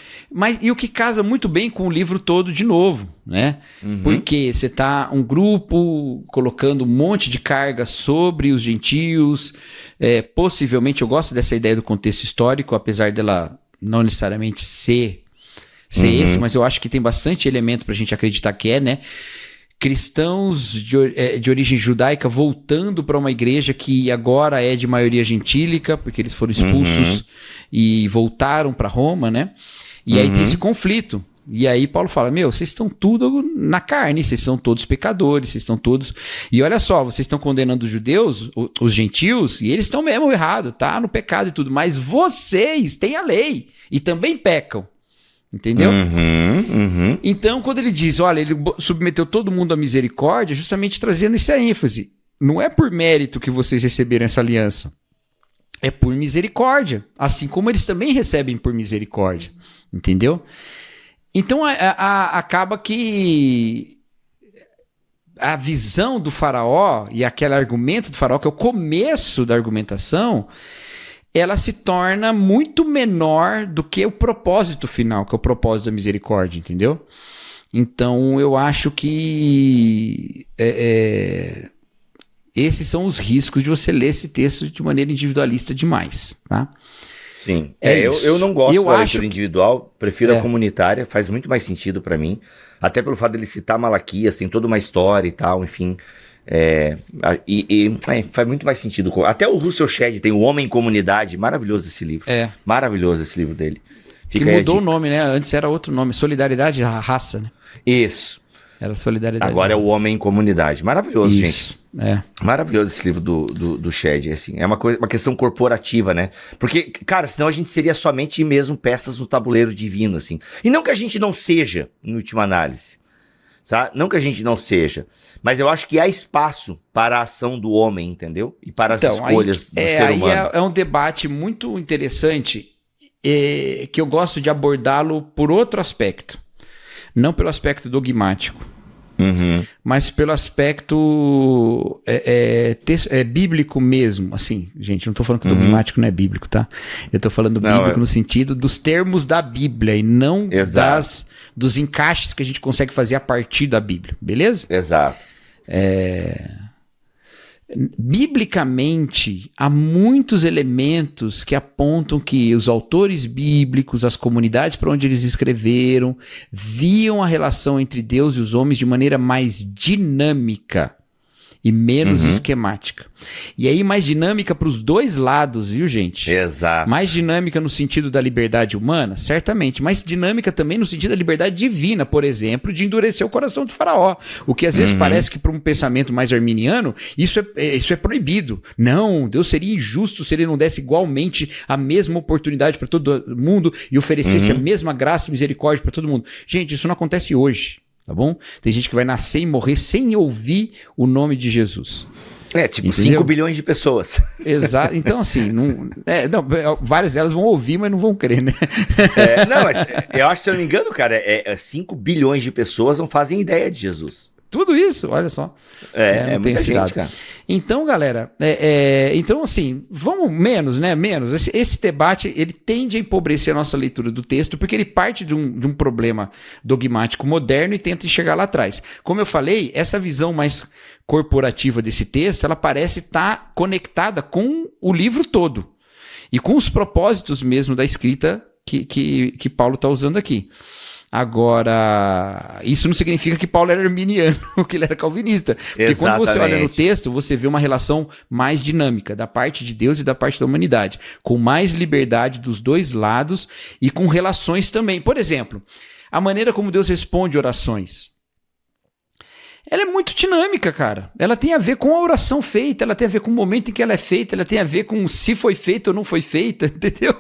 E o que casa muito bem com o livro todo de novo, né? Porque você tá um grupo colocando um monte de carga sobre os gentios, possivelmente, eu gosto dessa ideia do contexto histórico, apesar dela não necessariamente ser esse, mas eu acho que tem bastante elemento para a gente acreditar que né? Cristãos de origem judaica voltando para uma igreja que agora é de maioria gentílica, porque eles foram expulsos e voltaram para Roma, né? E aí tem esse conflito. E aí Paulo fala, vocês estão tudo na carne, vocês são todos pecadores, vocês estão todos... E olha só, vocês estão condenando os judeus, os gentios, e eles estão mesmo errados, tá? No pecado e tudo, mas vocês têm a lei e também pecam. Entendeu? Então, quando ele diz, olha, ele submeteu todo mundo à misericórdia, justamente trazendo essa ênfase. Não é por mérito que vocês receberam essa aliança. É por misericórdia. Assim como eles também recebem por misericórdia. Entendeu? Então, acaba que a visão do faraó e aquele argumento do faraó, que é o começo da argumentação, ela se torna muito menor do que o propósito final, que é o propósito da misericórdia, entendeu? Então, eu acho que esses são os riscos de você ler esse texto de maneira individualista demais, tá? Sim. Eu não gosto da leitura individual, prefiro a comunitária, faz muito mais sentido para mim, até pelo fato dele citar Malaquias, tem toda uma história e tal, enfim... faz muito mais sentido. Até o Russell Shedd tem o Homem em Comunidade, maravilhoso esse livro. Maravilhoso esse livro dele. Que mudou o nome, né? Antes era outro nome, Solidariedade à Raça, né? Isso. Era Solidariedade. Agora é o Homem em Comunidade. Maravilhoso, gente. Maravilhoso esse livro do Shedd, assim. É uma questão corporativa, né? Porque, cara, senão a gente seria somente mesmo peças no tabuleiro divino, assim. E não que a gente não seja, em última análise. Sabe? Não que a gente não seja, mas eu acho que há espaço para a ação do homem, entendeu? E para as escolhas do ser humano. É um debate muito interessante que eu gosto de abordá-lo por outro aspecto. Não pelo aspecto dogmático, mas pelo aspecto bíblico mesmo. Assim, gente, não estou falando que dogmático não é bíblico, tá? Eu estou falando bíblico no sentido dos termos da Bíblia e não dos encaixes que a gente consegue fazer a partir da Bíblia, beleza? Exato. Biblicamente, há muitos elementos que apontam que os autores bíblicos, as comunidades para onde eles escreveram, viam a relação entre Deus e os homens de maneira mais dinâmica e menos esquemática. E aí mais dinâmica para os dois lados, viu, gente? Exato. Mais dinâmica no sentido da liberdade humana, certamente, mas dinâmica também no sentido da liberdade divina, por exemplo, de endurecer o coração do faraó. O que às vezes parece que para um pensamento mais arminiano, isso é proibido. Não, Deus seria injusto se ele não desse igualmente a mesma oportunidade para todo mundo e oferecesse a mesma graça e misericórdia para todo mundo. Gente, isso não acontece hoje. Tá bom? Tem gente que vai nascer e morrer sem ouvir o nome de Jesus. Tipo, 5 bilhões de pessoas. Exato. Então, assim, várias delas vão ouvir, mas não vão crer, né? Mas eu acho, se eu não me engano, cara, 5 bilhões de pessoas não fazem ideia de Jesus. Tudo isso, olha só. Não tem esse dado. Cara. Então, galera, então assim, vamos menos, né? Menos. Esse debate, ele tende a empobrecer a nossa leitura do texto, porque ele parte de um problema dogmático moderno e tenta enxergar lá atrás. Como eu falei, essa visão mais corporativa desse texto, ela parece estar conectada com o livro todo e com os propósitos mesmo da escrita que Paulo está usando aqui. Agora, isso não significa que Paulo era arminiano, que ele era calvinista. Porque Exatamente. Quando você olha no texto, você vê uma relação mais dinâmica da parte de Deus e da parte da humanidade, com mais liberdade dos dois lados e com relações também. Por exemplo, a maneira como Deus responde orações. Ela é muito dinâmica, cara. Ela tem a ver com a oração feita, ela tem a ver com o momento em que ela é feita, ela tem a ver com se foi feita ou não foi feita, entendeu?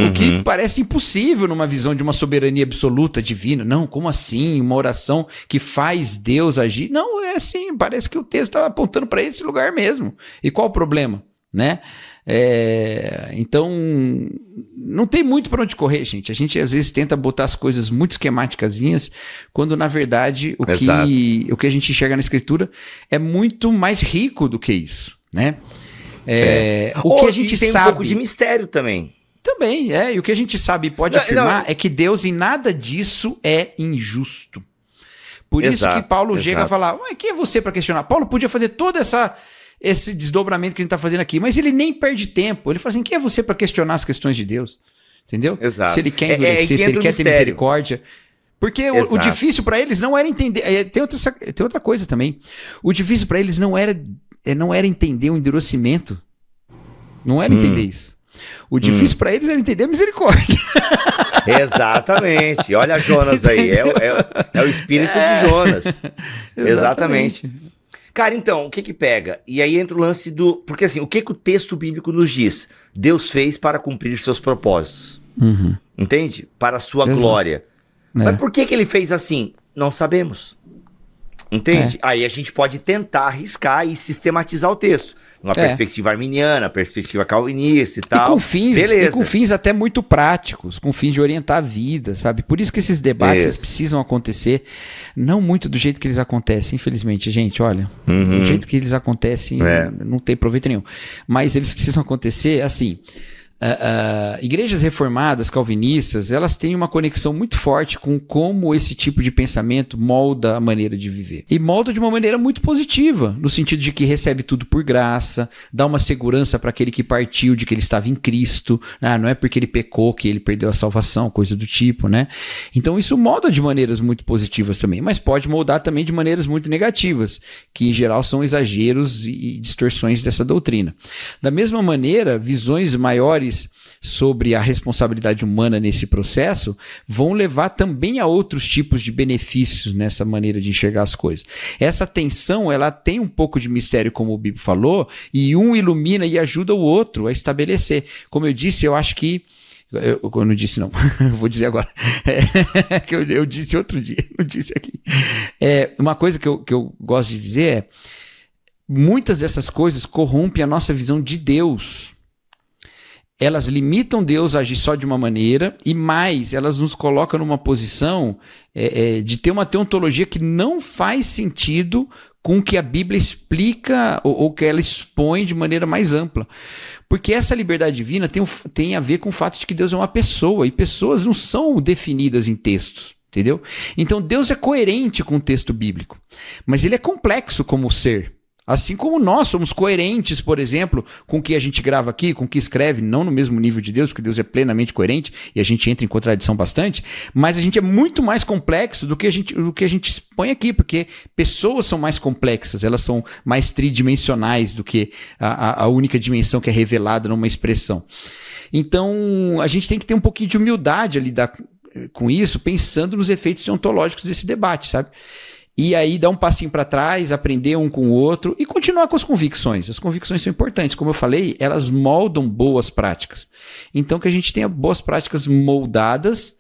O que parece impossível numa visão de uma soberania absoluta divina. Não, como assim? Uma oração que faz Deus agir? Não, é assim, parece que o texto está apontando para esse lugar mesmo. E qual o problema, né? Então não tem muito para onde correr, gente. A gente às vezes tenta botar as coisas muito esquematicazinhas, quando na verdade o que a gente enxerga na escritura é muito mais rico do que isso, né? O que a gente tem sabe, um pouco de mistério também. Também, e o que a gente sabe e pode afirmar é que Deus em nada disso é injusto. Por isso que Paulo chega a falar, quem é você para questionar? Paulo podia fazer toda esse desdobramento que a gente está fazendo aqui, mas ele nem perde tempo. Ele fala assim, quem é você para questionar as questões de Deus? Entendeu? Exato. Se ele quer endurecer, se ele quer ter misericórdia. Porque o difícil para eles não era entender. Tem outra coisa também. O difícil para eles não era entender o endurecimento. Não era entender isso. O difícil para eles era entender a misericórdia. Exatamente. Olha Jonas aí. É o espírito de Jonas. Exatamente. Cara, então, o que pega? E aí entra o lance do... Porque assim, o que o texto bíblico nos diz? Deus fez para cumprir seus propósitos. Entende? Para a sua glória. Mas por que ele fez assim? Não sabemos. Entende? Aí a gente pode tentar arriscar e sistematizar o texto. Uma perspectiva arminiana, perspectiva calvinista e tal. E com fins até muito práticos, com fins de orientar a vida, sabe? Por isso que esses debates precisam acontecer, não muito do jeito que eles acontecem, infelizmente, gente, olha, do jeito que eles acontecem não tem proveito nenhum. Mas eles precisam acontecer assim... igrejas reformadas, calvinistas, elas têm uma conexão muito forte com como esse tipo de pensamento molda a maneira de viver. E molda de uma maneira muito positiva, no sentido de que recebe tudo por graça, dá uma segurança para aquele que partiu de que ele estava em Cristo, não é porque ele pecou que ele perdeu a salvação, coisa do tipo, né? Então isso molda de maneiras muito positivas também, mas pode moldar também de maneiras muito negativas, que em geral são exageros e distorções dessa doutrina. Da mesma maneira, visões maiores sobre a responsabilidade humana nesse processo vão levar também a outros tipos de benefícios nessa maneira de enxergar as coisas. Essa tensão, ela tem um pouco de mistério, como o Bibo falou, e um ilumina e ajuda o outro a estabelecer. Como eu disse, eu acho que eu não disse não, vou dizer agora, que eu disse outro dia, não disse aqui. Uma coisa que eu gosto de dizer é, muitas dessas coisas corrompem a nossa visão de Deus. Elas limitam Deus a agir só de uma maneira e mais, elas nos colocam numa posição de ter uma teontologia que não faz sentido com o que a Bíblia explica ou que ela expõe de maneira mais ampla. Porque essa liberdade divina tem a ver com o fato de que Deus é uma pessoa e pessoas não são definidas em textos. Entendeu? Então Deus é coerente com o texto bíblico, mas ele é complexo como ser. Assim como nós somos coerentes, por exemplo, com o que a gente grava aqui, com o que escreve, não no mesmo nível de Deus, porque Deus é plenamente coerente e a gente entra em contradição bastante, mas a gente é muito mais complexo do que a gente expõe aqui, porque pessoas são mais complexas, elas são mais tridimensionais do que a única dimensão que é revelada numa expressão. Então, a gente tem que ter um pouquinho de humildade a lidar com isso, pensando nos efeitos teontológicos desse debate, sabe? E aí dar um passinho para trás, aprender um com o outro e continuar com as convicções. As convicções são importantes. Como eu falei, elas moldam boas práticas. Então que a gente tenha boas práticas moldadas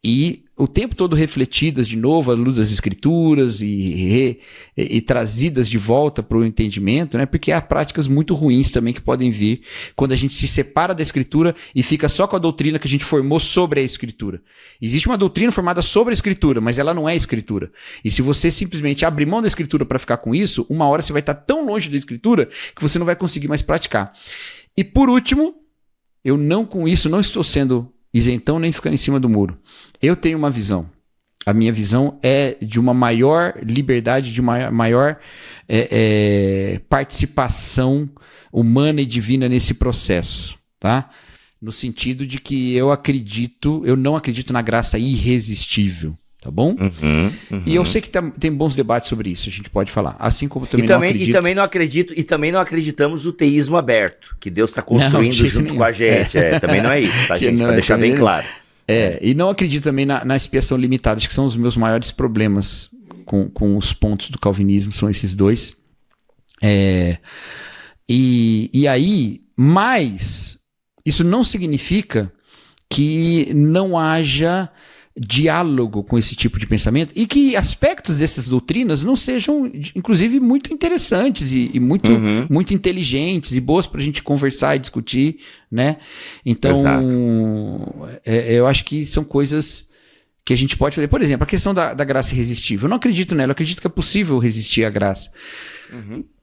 e o tempo todo refletidas de novo à luz das escrituras e trazidas de volta para o entendimento, né? Porque há práticas muito ruins também que podem vir quando a gente se separa da escritura e fica só com a doutrina que a gente formou sobre a escritura. Existe uma doutrina formada sobre a escritura, mas ela não é a escritura. E se você simplesmente abrir mão da escritura para ficar com isso, uma hora você vai estar tão longe da escritura que você não vai conseguir mais praticar. E por último, eu não com isso não estou sendo isentão nem ficando em cima do muro. Eu tenho uma visão. A minha visão é de uma maior liberdade, de uma maior participação humana e divina nesse processo, tá? No sentido de que eu não acredito na graça irresistível, tá bom? E eu sei que tem bons debates sobre isso, a gente pode falar. Assim como também não acredito... E também não acreditamos no teísmo aberto, que Deus está construindo junto com a gente. Também não é isso, tá, gente? Para deixar bem claro. E não acredito também na expiação limitada, acho que são os meus maiores problemas com os pontos do calvinismo, são esses dois. Mas isso não significa que não haja diálogo com esse tipo de pensamento e que aspectos dessas doutrinas não sejam, inclusive, muito interessantes e muito inteligentes e boas para a gente conversar e discutir, né? Então, eu acho que são coisas que a gente pode fazer. Por exemplo, a questão da graça irresistível. Eu não acredito nela, eu acredito que é possível resistir à graça.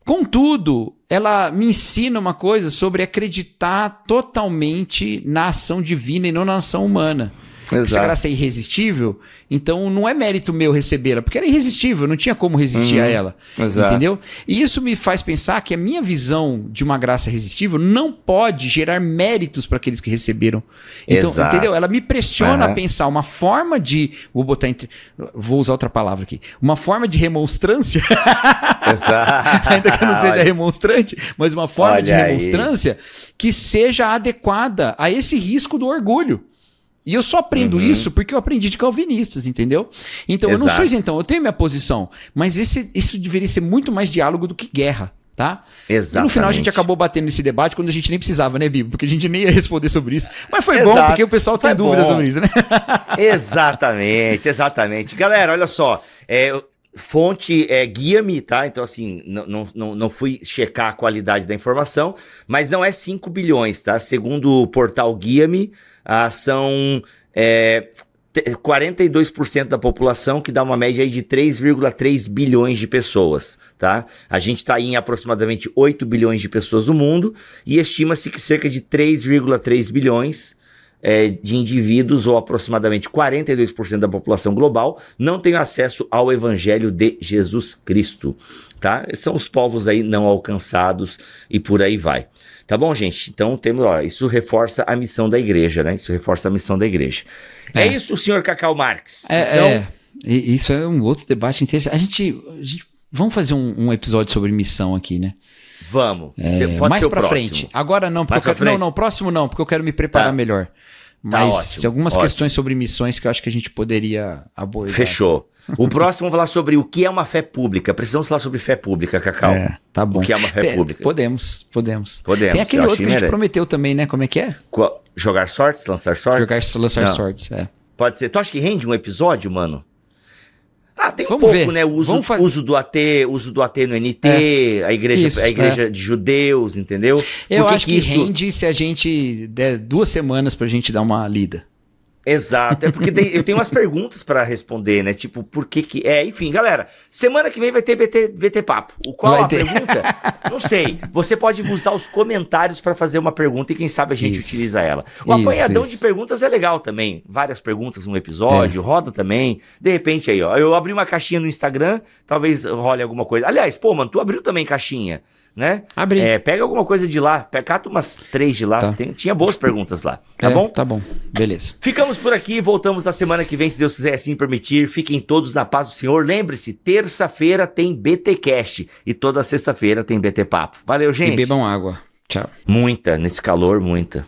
Contudo, ela me ensina uma coisa sobre acreditar totalmente na ação divina e não na ação humana. Se a graça é irresistível, então não é mérito meu recebê-la, porque era irresistível, não tinha como resistir a ela. Entendeu? E isso me faz pensar que a minha visão de uma graça irresistível não pode gerar méritos para aqueles que receberam. Então, entendeu? Ela me pressiona a pensar uma forma de... Vou usar outra palavra aqui. Uma forma de remonstrância. Ainda que eu não seja remonstrante, mas uma forma de remonstrância que seja adequada a esse risco do orgulho. E eu só aprendo isso porque eu aprendi de calvinistas, entendeu? Então eu não sou isentão, eu tenho minha posição. Mas isso deveria ser muito mais diálogo do que guerra, tá? Exatamente. E no final a gente acabou batendo nesse debate quando a gente nem precisava, né, Bibo? Porque a gente nem ia responder sobre isso. Mas foi bom porque o pessoal tem dúvidas sobre isso, né? Exatamente. Galera, olha só. Fonte guia-me, tá? Então, assim, não fui checar a qualidade da informação, mas não é 5 bilhões, tá? Segundo o portal Guia-me, são 42% da população, que dá uma média aí de 3,3 bilhões de pessoas, tá? A gente tá aí em aproximadamente 8 bilhões de pessoas no mundo e estima-se que cerca de 3,3 bilhões de indivíduos, ou aproximadamente 42% da população global, não tem acesso ao Evangelho de Jesus Cristo, tá? São os povos aí não alcançados e por aí vai. Tá bom, gente? Então, isso reforça a missão da igreja, né? Isso reforça a missão da igreja. É isso, senhor Cacau Marques. Isso é um outro debate interessante. A gente vamos fazer um episódio sobre missão aqui, né? Vamos. Pode mais ser pra frente. Agora não, porque próximo não, porque eu quero me preparar melhor. Mas algumas questões sobre missões que eu acho que a gente poderia abordar. Fechou. O próximo vamos falar sobre o que é uma fé pública. Precisamos falar sobre fé pública, Cacau. Tá bom. O que é uma fé pública. Podemos. Tem aquele outro que a gente prometeu também, né? Como é que é? Jogar sortes? Lançar sortes? Lançar sortes, Pode ser. Tu acha que rende um episódio, mano? Tem Vamos ver. Né? Uso do AT no NT, a igreja de judeus, entendeu? Eu acho que rende se a gente der 2 semanas pra gente dar uma lida. Exato, é porque eu tenho umas perguntas pra responder, né? Tipo, por que que... enfim, galera, semana que vem vai ter BT Papo. Qual a pergunta? Não sei. Você pode usar os comentários pra fazer uma pergunta e quem sabe a gente utiliza ela. O apanhadão de perguntas é legal também. Várias perguntas num episódio, roda também. De repente aí, ó, eu abri uma caixinha no Instagram, talvez role alguma coisa. Aliás, mano, tu abriu também caixinha, né? Abri. Pega alguma coisa de lá, cata umas 3 de lá. Tá. Tinha boas perguntas lá, tá bom? Tá bom, beleza. Ficamos por aqui, voltamos na semana que vem, se Deus quiser assim permitir. Fiquem todos na paz do Senhor. Lembre-se, terça-feira tem BTcast e toda sexta-feira tem BT Papo. Valeu, gente. E bebam água. Tchau. Muita, nesse calor, muita.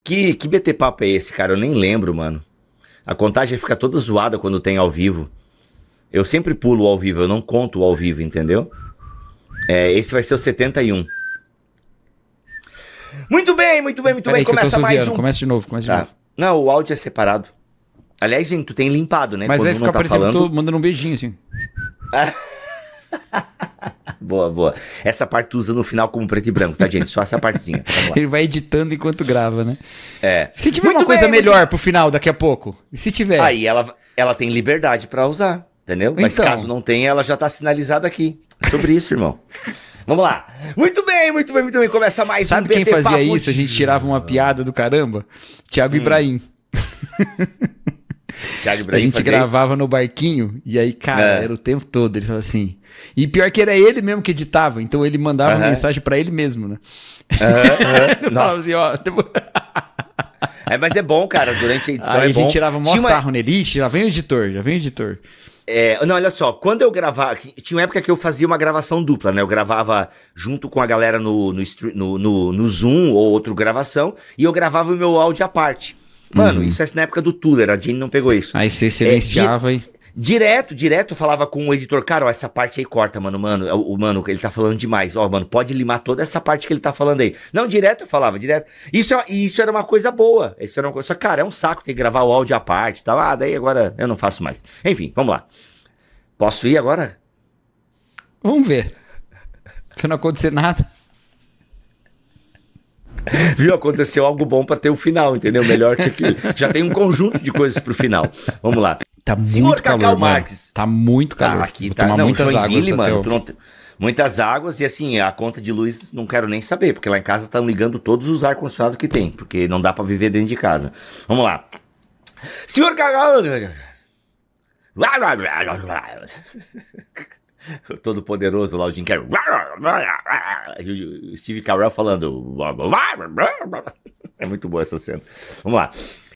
Que BT Papo é esse, cara? Eu nem lembro, mano. A contagem fica toda zoada quando tem ao vivo. Eu sempre pulo o ao vivo, eu não conto o ao vivo, entendeu? Esse vai ser o 71. Muito bem. Começa mais um. Começa de novo. Não, o áudio é separado. Aliás, gente, tu tem limpado, né? Mas quando vai ficar não tá parecendo falando... que eu tô mandando um beijinho, assim. Boa, boa. Essa parte tu usa no final como preto e branco, tá, gente? Só essa partezinha. Ele vai editando enquanto grava, né? É. Se tiver uma coisa melhor pro final daqui a pouco, e se tiver... Aí ela tem liberdade pra usar, entendeu? Mas Então. caso não tenha, ela já tá sinalizada aqui. É sobre isso, irmão. Vamos lá. Muito bem, muito bem, muito bem. Começa mais Sabe um quem BT fazia Papo. isso? A gente tirava uma piada do caramba? Thiago Ibrahim. Thiago A Ibrahim gente fazia gravava no barquinho, e aí, cara, era o tempo todo. Ele falava assim... E pior que era ele mesmo que editava, então ele mandava mensagem pra ele mesmo, né? Ele falava assim, ó... Mas é bom, cara, durante a edição Aí é a bom. gente tirava mó sarro nele. Ixi, já vem o editor, Não, olha só, quando eu gravava... Tinha uma época que eu fazia uma gravação dupla, né? Eu gravava junto com a galera no Zoom ou outra gravação, e eu gravava o meu áudio à parte. Mano, isso é na época do Tuller, a Jenny não pegou isso. Aí você silenciava e... Direto eu falava com o editor, cara, ó, essa parte aí corta, mano, mano, ele tá falando demais, ó, mano, pode limar toda essa parte que ele tá falando aí. Não, direto eu falava, direto. Isso era uma coisa boa, só, cara, é um saco ter que gravar o áudio à parte e tal, daí agora eu não faço mais. Enfim, vamos lá. Posso ir agora? Vamos ver. Se não acontecer nada... Viu? Aconteceu algo bom pra ter o final, entendeu? Melhor que aquilo. Já tem um conjunto de coisas pro final. Vamos lá. Tá muito Senhor calor, Cacau mano. Marques. Tá muito calor. Aqui Vou tá. tomar Não, muitas Joinville, águas mano. até o... Muitas águas e assim, a conta de luz não quero nem saber, porque lá em casa estão ligando todos os ar-condicionados que tem, porque não dá pra viver dentro de casa. Vamos lá. Senhor Cacau... O todo poderoso lá, o Jim Carrey. O Steve Carell falando. É muito boa essa cena. Vamos lá.